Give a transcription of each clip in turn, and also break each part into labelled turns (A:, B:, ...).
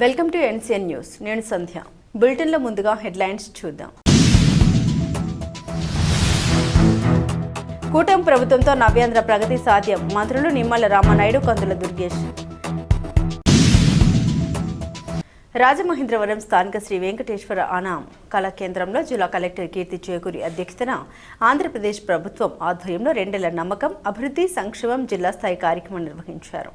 A: Welcome to NCN news. నేను సంధ్య. బులెటిన్లో ముందుగా హెడ్లైన్స్ చూద్దాం. కూటమి ప్రభుత్వంతో నవ్యాంధ్ర ప్రగతి సాధ్యం. మంత్రులు నిమ్మల రామనాయుడు, కందుల దుర్గేష్. రాజమహేంద్రవరం స్థానిక శ్రీ వెంకటేశ్వర ఆనాం కళా కేంద్రంలో జిల్లా కలెక్టర్ కీర్తి చేకూరి అధ్యక్షతన ఆంధ్రప్రదేశ్ ప్రభుత్వం ఆధ్వర్యంలో 2 ఏళ్ల నమ్మకం, అభివృద్ధి, సంక్షేమం జిల్లా స్థాయి కార్యక్రమం నిర్వహించారు.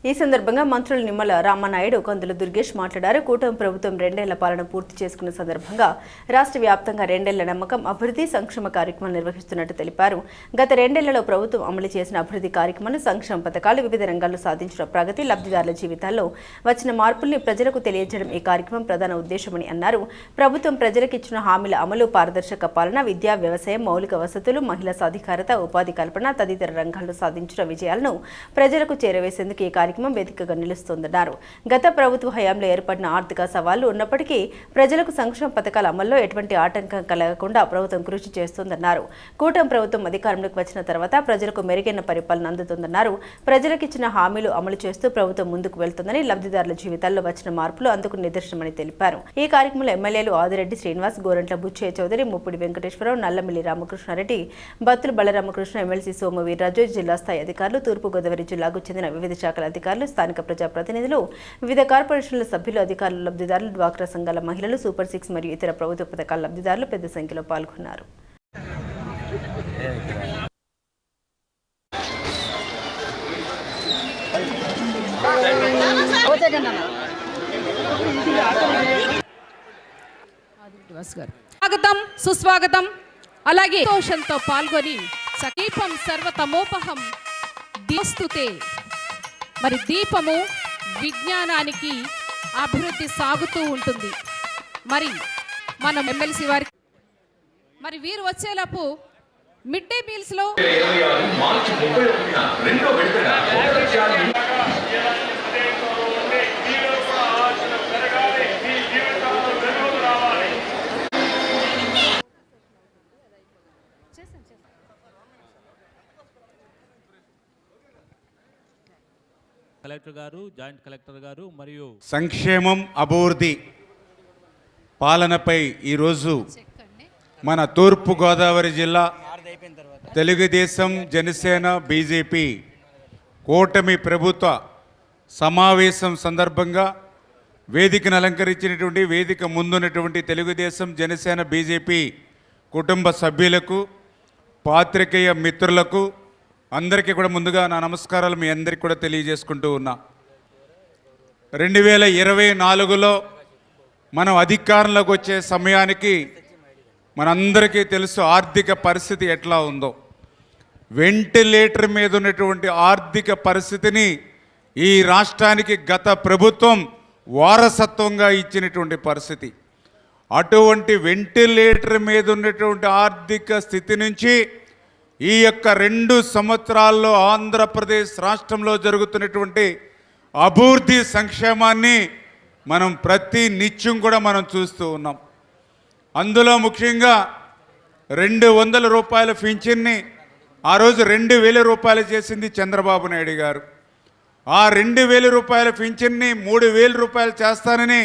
A: ఈ సందర్భంగా మంత్రులు నిమ్మల రామనాయుడు, కందుల దుర్గేష్ మాట్లాడారు. కూటమి ప్రభుత్వం 2 ఏళ్ల పాలన పూర్తి చేసుకున్న సందర్భంగా రాష్ట్ర వ్యాప్తంగా 2 ఏళ్ల నమ్మకం, అభివృద్ధి, సంక్షేమ కార్యక్రమాలు నిర్వహిస్తున్నట్టు తెలిపారు. గత 2 ఏళ్లలో ప్రభుత్వం అమలు చేసిన అభివృద్ధి కార్యక్రమాలు, సంక్షేమ పథకాలు, వివిధ రంగాల్లో సాధించిన ప్రగతి, లబ్ధిదారుల జీవితాల్లో వచ్చిన మార్పుల్ని ప్రజలకు తెలియజేయడం ఈ కార్యక్రమం ప్రధాన ఉద్దేశమని అన్నారు. ప్రభుత్వం ప్రజలకు ఇచ్చిన హామీల అమలు, పారదర్శక పాలన, విద్య, వ్యవసాయం, మౌలిక వసతులు, మహిళా సాధికారత, ఉపాధి కల్పన తదితర రంగాల్లో సాధించిన విజయాలను ప్రజలకు చేరవేసేందుకు ఈ కార్యక్రమం వేదికగా నిలుస్తోందన్నారు. గత ప్రభుత్వ హయాంలో ఏర్పడిన ఆర్థిక సవాళ్లు ఉన్నప్పటికీ ప్రజలకు సంక్షేమ పథకాల అమల్లో ఎటువంటి ఆటంకం కలగకుండా ప్రభుత్వం కృషి చేస్తోందన్నారు. కూటమి ప్రభుత్వం అధికారంలోకి వచ్చిన తర్వాత ప్రజలకు మెరుగైన పరిపాలన అందుతుందన్నారు. ప్రజలకు ఇచ్చిన హామీలు అమలు చేస్తూ ప్రభుత్వం ముందుకు వెళ్తుందని, లబ్ధిదారుల జీవితాల్లో వచ్చిన మార్పులు అందుకు నిదర్శనమని తెలిపారు. ఈ కార్యక్రమంలో ఎమ్మెల్యేలు ఆదిరెడ్డి శ్రీనివాస్, గోరంట్ల బుచ్చయ్య చౌదరి, ముప్పుడి వెంకటేశ్వరరావు, నల్లమిల్లి రామకృష్ణారెడ్డి, బత్తుల బలరామకృష్ణ, ఎమ్మెల్సీ సోము వీర్రాజు, జిల్లా స్థాయి అధికారులు, తూర్పుగోదావరి జిల్లాకు చెందిన వివిధ శాఖల అధికారులు, స్థానిక ప్రజాప్రతినిధులు, వివిధ కార్పొరేషన్ల సభ్యులు, అధికారులు, లబ్ధిదారులు, డ్వాక్రా సంఘాల మహిళలు, సూపర్ 6 మరియు ఇతర ప్రభుత్వ పథకాల లబ్ధిదారులు పెద్ద సంఖ్యలో పాల్గొన్నారు.
B: స్వాగతం, సుస్వాగతం. అలాగే సంతోషంతో పాల్గొని సకీపం సర్వతమోపహం దీస్తుతే. మరి దీపము విజ్ఞానానికి అభివృద్ధి సాగుతూ ఉంటుంది. మరి మనం ఎమ్మెల్సీ వారికి మరి వీరు వచ్చేలోపు మిడ్ డే మీల్స్ లో
C: కలెక్టర్ గారు, జాయింట్ కలెక్టర్ గారు మరియు
D: సంక్షేమం, అభివృద్ధి పాలనపై ఈరోజు మన తూర్పుగోదావరి జిల్లా తెలుగుదేశం, జనసేన, బీజేపీ కూటమి ప్రభుత్వ సమావేశం సందర్భంగా వేదికను అలంకరించినటువంటి, వేదిక ముందున్నటువంటి తెలుగుదేశం, జనసేన, బీజేపీ కుటుంబ సభ్యులకు, పాత్రికేయ మిత్రులకు అందరికీ కూడా ముందుగా నా నమస్కారాలు మీ అందరికీ కూడా తెలియజేసుకుంటూ ఉన్నా. 2024లో మనం అధికారంలోకి వచ్చే సమయానికి మనందరికీ తెలుసు ఆర్థిక పరిస్థితి ఎట్లా ఉందో. వెంటిలేటర్ మీద ఉన్నటువంటి ఆర్థిక పరిస్థితిని ఈ రాష్ట్రానికి గత ప్రభుత్వం వారసత్వంగా ఇచ్చినటువంటి పరిస్థితి. అటువంటి వెంటిలేటర్ మీద ఉన్నటువంటి ఆర్థిక స్థితి నుంచి ఈ యొక్క 2 సంవత్సరాల్లో ఆంధ్రప్రదేశ్ రాష్ట్రంలో జరుగుతున్నటువంటి అభివృద్ధి, సంక్షేమాన్ని మనం ప్రతి నిత్యం కూడా మనం చూస్తూ ఉన్నాం. అందులో ముఖ్యంగా 200 రూపాయల పింఛన్ని ఆ రోజు 2000 రూపాయలు చేసింది చంద్రబాబు నాయుడు గారు. ఆ 2000 రూపాయల పింఛన్ని 3000 రూపాయలు చేస్తానని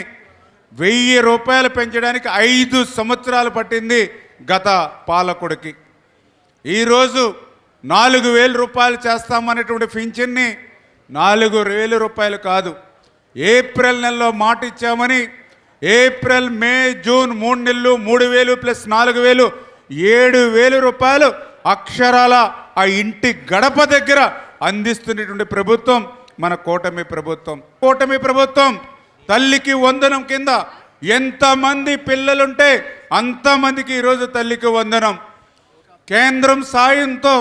D: 1000 రూపాయలు పెంచడానికి 5 సంవత్సరాలు పట్టింది గత పాలకుడికి. ఈరోజు 4000 రూపాయలు చేస్తామనేటువంటి పింఛన్ని 4000 రూపాయలు కాదు, ఏప్రిల్ నెలలో మాట ఇచ్చామని ఏప్రిల్, మే, జూన్ 3 నెలలు 3000 ప్లస్ 4000 7000 రూపాయలు అక్షరాల ఆ ఇంటి గడప దగ్గర అందిస్తున్నటువంటి ప్రభుత్వం మన కూటమి ప్రభుత్వం. కూటమి ప్రభుత్వం తల్లికి వందనం కింద ఎంతమంది పిల్లలుంటే అంతమందికి ఈరోజు తల్లికి వందనం. కేంద్రం సాయంతో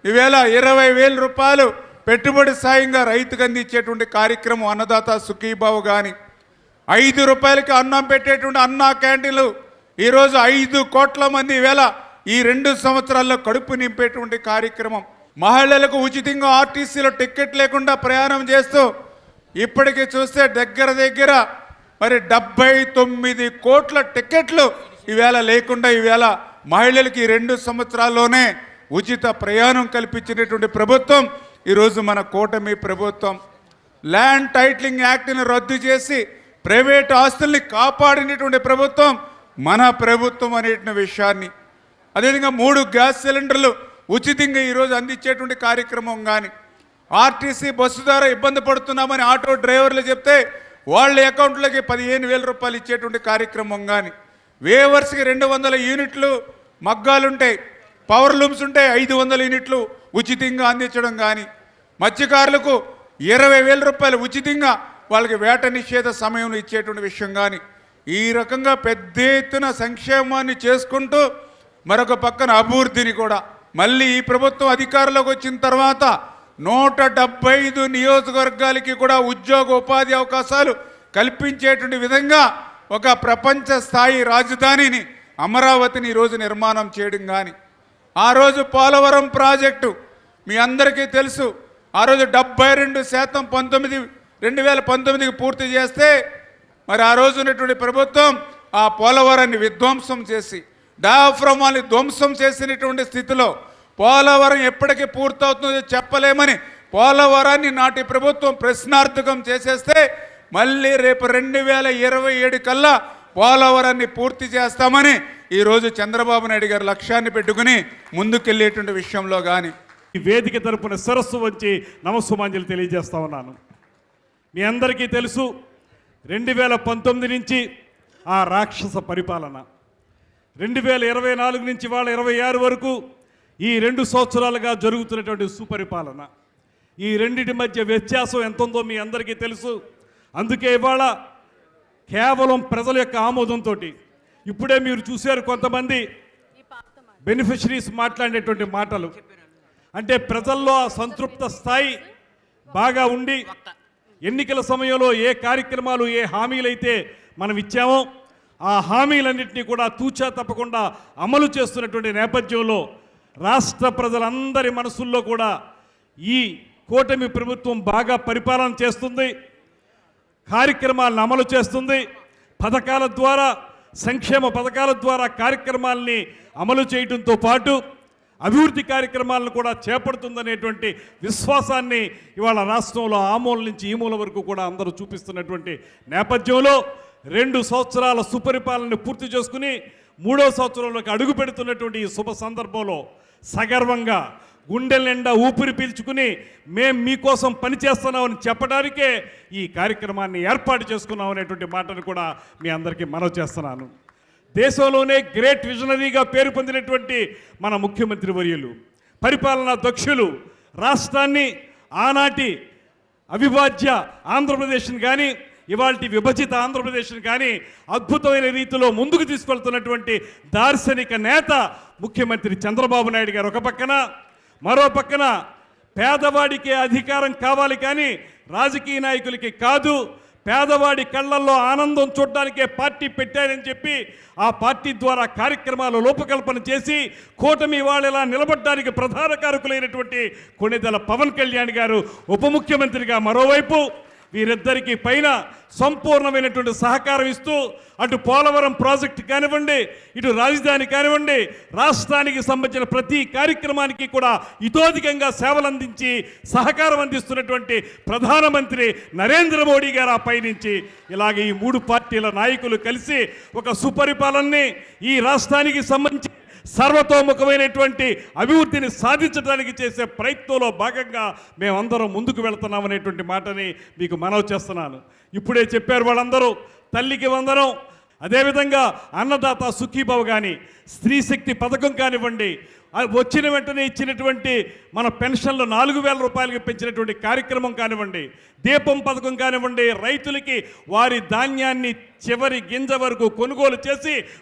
D: ఈవేళ 20,000 రూపాయలు పెట్టుబడి సాయంగా రైతుకు అందించేటువంటి కార్యక్రమం అన్నదాత సుఖీభావ్ కానీ, 5 రూపాయలకి అన్నం పెట్టేటువంటి అన్నా క్యాంటీన్లు ఈరోజు 5 కోట్ల మంది ఈవేళ ఈ 2 సంవత్సరాల్లో కడుపు నింపేటువంటి కార్యక్రమం. మహిళలకు ఉచితంగా ఆర్టీసీలో టికెట్ లేకుండా ప్రయాణం చేస్తూ ఇప్పటికీ చూస్తే దగ్గర మరి 79 కోట్ల టికెట్లు ఈవేళ లేకుండా ఈవేళ మహిళలకి 2 సంవత్సరాల్లోనే ఉచిత ప్రయాణం కల్పించినటువంటి ప్రభుత్వం ఈరోజు మన కూటమి ప్రభుత్వం. ల్యాండ్ టైటిలింగ్ యాక్ట్ని రద్దు చేసి ప్రైవేట్ ఆస్తుల్ని కాపాడినటువంటి ప్రభుత్వం మన ప్రభుత్వం అనే విషయాన్ని, అదేవిధంగా 3 గ్యాస్ సిలిండర్లు ఉచితంగా ఈరోజు అందించేటువంటి కార్యక్రమం కానీ, ఆర్టీసీ బస్సు ద్వారా ఇబ్బంది పడుతున్నామని ఆటో డ్రైవర్లు చెప్తే వాళ్ళ అకౌంట్లోకి 15,000 రూపాయలు ఇచ్చేటువంటి కార్యక్రమం కానీ, వేవర్స్కి 200 యూనిట్లు మగ్గాలుంటాయి, పవర్ లూమ్స్ ఉంటాయి 500 యూనిట్లు ఉచితంగా అందించడం కానీ, మత్స్యకారులకు 20,000 రూపాయలు ఉచితంగా వాళ్ళకి వేట నిషేధ సమయంలో ఇచ్చేటువంటి విషయం కానీ, ఈ రకంగా పెద్ద ఎత్తున సంక్షేమాన్ని చేసుకుంటూ మరొక పక్కన అభివృద్ధిని కూడా మళ్ళీ ఈ ప్రభుత్వం అధికారంలోకి వచ్చిన తర్వాత 175 నియోజకవర్గాలకి కూడా ఉద్యోగ ఉపాధి అవకాశాలు కల్పించేటువంటి విధంగా ఒక ప్రపంచ స్థాయి రాజధానిని అమరావతిని ఈరోజు నిర్మాణం చేయడం కానీ, ఆ రోజు పోలవరం ప్రాజెక్టు మీ అందరికీ తెలుసు, ఆ రోజు 72% 2019కి పూర్తి చేస్తే మరి ఆ రోజు ఉన్నటువంటి ప్రభుత్వం ఆ పోలవరాన్ని విధ్వంసం చేసి డయాఫ్రమాల్ని ధ్వంసం చేసినటువంటి స్థితిలో పోలవరం ఎప్పటికీ పూర్తవుతుందో చెప్పలేమని పోలవరాన్ని నాటి ప్రభుత్వం ప్రశ్నార్థకం చేసేస్తే మళ్ళీ రేపు 2027 కల్లా పోలవరాన్ని పూర్తి చేస్తామని ఈరోజు చంద్రబాబు నాయుడు గారు లక్ష్యాన్ని పెట్టుకుని ముందుకెళ్ళేటువంటి విషయంలో కానీ
E: ఈ వేదిక తరపున శిరస్సు వంచి నమస్సుమాంజలి తెలియజేస్తా ఉన్నాను. మీ అందరికీ తెలుసు 2019 నుంచి ఆ రాక్షస పరిపాలన, 2024 నుంచి వాళ్ళ 26 వరకు ఈ 2 సంవత్సరాలుగా జరుగుతున్నటువంటి సుపరిపాలన, ఈ రెండింటి మధ్య వ్యత్యాసం ఎంత ఉందో మీ అందరికీ తెలుసు. అందుకే ఇవాళ కేవలం ప్రజల యొక్క ఆమోదంతో, ఇప్పుడే మీరు చూశారు కొంతమంది బెనిఫిషరీస్ మాట్లాడేటువంటి మాటలు, అంటే ప్రజల్లో ఆ సంతృప్త స్థాయి బాగా ఉండి ఎన్నికల సమయంలో ఏ కార్యక్రమాలు ఏ హామీలు అయితే మనం ఇచ్చామో ఆ హామీలన్నింటినీ కూడా తూచా తప్పకుండా అమలు చేస్తున్నటువంటి నేపథ్యంలో రాష్ట్ర ప్రజలందరి మనసుల్లో కూడా ఈ కూటమి ప్రభుత్వం బాగా పరిపాలన చేస్తుంది, కార్యక్రమాలను అమలు చేస్తుంది, పథకాల ద్వారా సంక్షేమ పథకాల ద్వారా కార్యక్రమాలని అమలు చేయడంతో పాటు అభివృద్ధి కార్యక్రమాలను కూడా చేపడుతుందనేటువంటి విశ్వాసాన్ని ఇవాళ రాష్ట్రంలో ఆ మూల నుంచి ఈ మూల వరకు కూడా అందరూ చూపిస్తున్నటువంటి నేపథ్యంలో 2 సంవత్సరాల సుపరిపాలనను పూర్తి చేసుకుని 3వ సంవత్సరంలోకి అడుగు పెడుతున్నటువంటి ఈ శుభ సందర్భంలో సగర్వంగా గుండెల నిండా ఊపిరి పీల్చుకుని మేం మీకోసం పనిచేస్తున్నామని చెప్పడానికే ఈ కార్యక్రమాన్ని ఏర్పాటు చేసుకున్నాం అనేటువంటి మాటను కూడా మీ అందరికీ మనవి చేస్తున్నాను. దేశంలోనే గ్రేట్ విజనరీగా పేరు పొందినటువంటి మన ముఖ్యమంత్రి వర్యులు, పరిపాలనా దక్షులు, రాష్ట్రాన్ని ఆనాటి అవిభాజ్య ఆంధ్రప్రదేశ్ని కానీ ఇవాల్టి విభజిత ఆంధ్రప్రదేశ్ని కానీ అద్భుతమైన రీతిలో ముందుకు తీసుకెళ్తున్నటువంటి దార్శనిక నేత ముఖ్యమంత్రి చంద్రబాబు నాయుడు గారు ఒక పక్కన, మరో పక్కన పేదవాడికే అధికారం కావాలి కానీ రాజకీయ నాయకులకి కాదు, పేదవాడి కళ్ళల్లో ఆనందం చూడడానికే పార్టీ పెట్టారని చెప్పి ఆ పార్టీ ద్వారా కార్యక్రమాలు రూపకల్పన చేసి కూటమి వాళ్ళలా నిలబడడానికి ప్రధాన కారకులైనటువంటి కొణిదెల పవన్ కళ్యాణ్ గారు ఉప ముఖ్యమంత్రిగా మరోవైపు వీరిద్దరికీ పైన సంపూర్ణమైనటువంటి సహకారం ఇస్తూ అటు పోలవరం ప్రాజెక్టు కానివ్వండి, ఇటు రాజధాని కానివ్వండి, రాష్ట్రానికి సంబంధించిన ప్రతి కార్యక్రమానికి కూడా ఇతోధికంగా సేవలు అందించి సహకారం అందిస్తున్నటువంటి ప్రధానమంత్రి నరేంద్ర మోడీ గారు ఆ పైనుంచి ఇలాగే ఈ 3 పార్టీల నాయకులు కలిసి ఒక సుపరిపాలనని ఈ రాష్ట్రానికి సంబంధించి సర్వతోముఖమైనటువంటి అభివృద్ధిని సాధించడానికి చేసే ప్రయత్నంలో భాగంగా మేమందరం ముందుకు వెళుతున్నామనేటువంటి మాటని మీకు మనవి చేస్తున్నాను. ఇప్పుడే చెప్పారు వాళ్ళందరూ, తల్లికి వందనం, అదేవిధంగా అన్నదాత సుఖీభవ కానీ, స్త్రీ శక్తి పథకం కానివ్వండి, వచ్చిన వెంటనే ఇచ్చినటువంటి మన పెన్షన్లు 4,000 రూపాయలకి పెంచినటువంటి కార్యక్రమం కానివ్వండి, దీపం పథకం కానివ్వండి, రైతులకి వారి ధాన్యాన్ని చివరి గింజ వరకు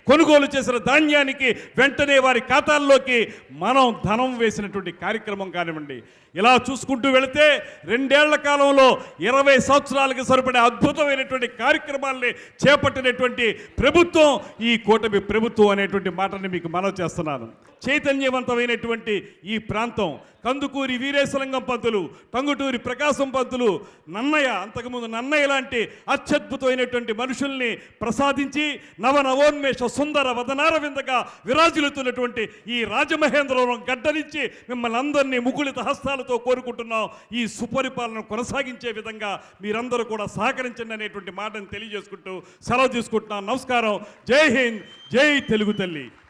E: కొనుగోలు చేసిన ధాన్యానికి వెంటనే వారి ఖాతాల్లోకి మనం ధనం వేసినటువంటి కార్యక్రమం కానివ్వండి, ఇలా చూసుకుంటూ వెళితే 2 ఏళ్ల కాలంలో 20 సంవత్సరాలకి సరిపడే అద్భుతమైనటువంటి కార్యక్రమాల్ని చేపట్టినటువంటి ప్రభుత్వం ఈ కూటమి ప్రభుత్వం అనేటువంటి మాటని మీకు మనవి చేస్తున్నాను. చైతన్యవంత శక్తివంతమైనటువంటి ఈ ప్రాంతం కందుకూరి వీరేశలింగం పంతులు, టంగుటూరి ప్రకాశం పంతులు, నన్నయ్య, అంతకుముందు నన్నయ్య లాంటి అత్యద్భుతమైనటువంటి మనుషుల్ని ప్రసాదించి నవనవోన్మేష సుందర వదనారవిందగా విరాజిల్లుతున్నటువంటి ఈ రాజమహేంద్రవరం గడ్డ నుంచి మిమ్మల్ని అందరినీ ముకుళిత హస్తాలతో కోరుకుంటున్నాం. ఈ సుపరిపాలన కొనసాగించే విధంగా మీరందరూ కూడా సహకరించండి అనేటువంటి మాటను తెలియజేసుకుంటూ సెలవు తీసుకుంటున్నాను. నమస్కారం. జై హింద్, జై తెలుగు తల్లి.